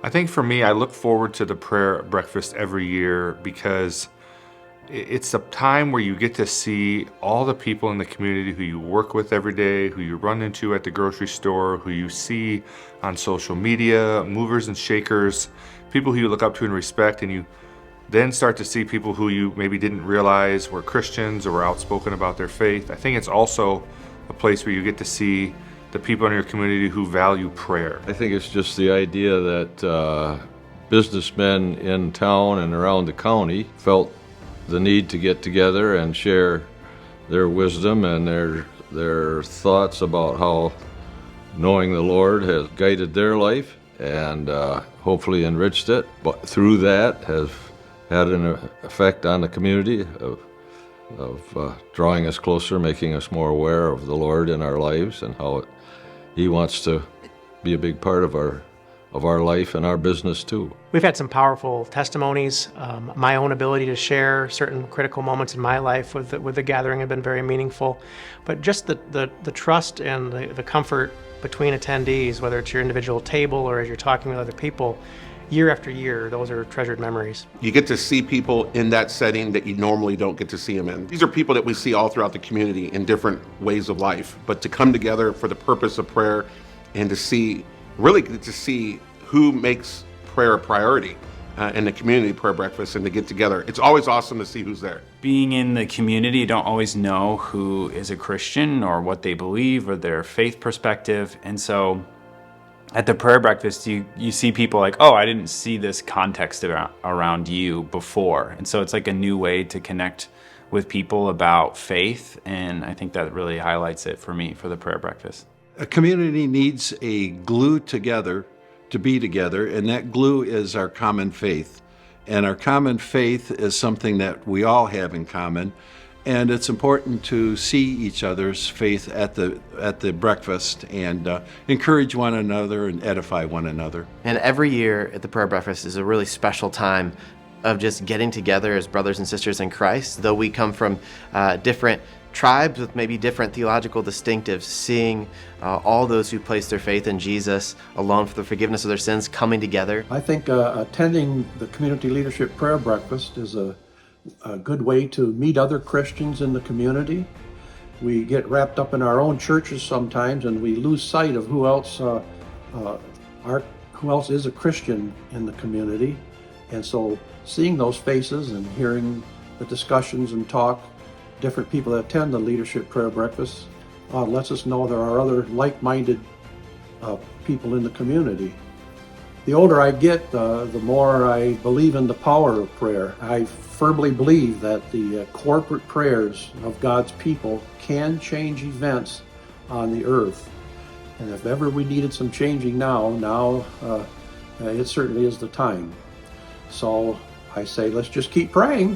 I think for me, I look forward to the prayer breakfast every year because it's a time where you get to see all the people in the community who you work with every day, who you run into at the grocery store, who you see on social media, movers and shakers, people who you look up to and respect, and you then start to see people who you maybe didn't realize were Christians or were outspoken about their faith. I think it's also a place where you get to see the people in your community who value prayer. I think it's just the idea that businessmen in town and around the county felt the need to get together and share their wisdom and their thoughts about how knowing the Lord has guided their life and hopefully enriched it, but through that has had an effect on the community of drawing us closer, making us more aware of the Lord in our lives and how He wants to be a big part of our life and our business too. We've had some powerful testimonies. My own ability to share certain critical moments in my life with the gathering have been very meaningful. But just the trust and the comfort between attendees, whether it's your individual table or as you're talking with other people, year after year, those are treasured memories. You get to see people in that setting that you normally don't get to see them in. These are people that we see all throughout the community in different ways of life, but to come together for the purpose of prayer and to see who makes prayer a priority in the community prayer breakfast and to get together. It's always awesome to see who's there. Being in the community, you don't always know who is a Christian or what they believe or their faith perspective. And so at the prayer breakfast, you see people like, oh, I didn't see this context around you before. And so it's like a new way to connect with people about faith. And I think that really highlights it for me for the prayer breakfast. A community needs a glue together to be together, and that glue is our common faith. And our common faith is something that we all have in common. And it's important to see each other's faith at the breakfast and encourage one another and edify one another. And every year at the prayer breakfast is a really special time of just getting together as brothers and sisters in Christ. Though we come from different tribes with maybe different theological distinctives, seeing all those who place their faith in Jesus alone for the forgiveness of their sins coming together. I think attending the Community Leadership Prayer Breakfast is a good way to meet other Christians in the community. We get wrapped up in our own churches sometimes and we lose sight of who else is a Christian in the community. And so seeing those faces and hearing the discussions and talk, different people that attend the Leadership Prayer Breakfast lets us know there are other like-minded people in the community. The older I get, the more I believe in the power of prayer. I firmly believe that the corporate prayers of God's people can change events on the earth. And if ever we needed some changing now it certainly is the time. So I say, let's just keep praying.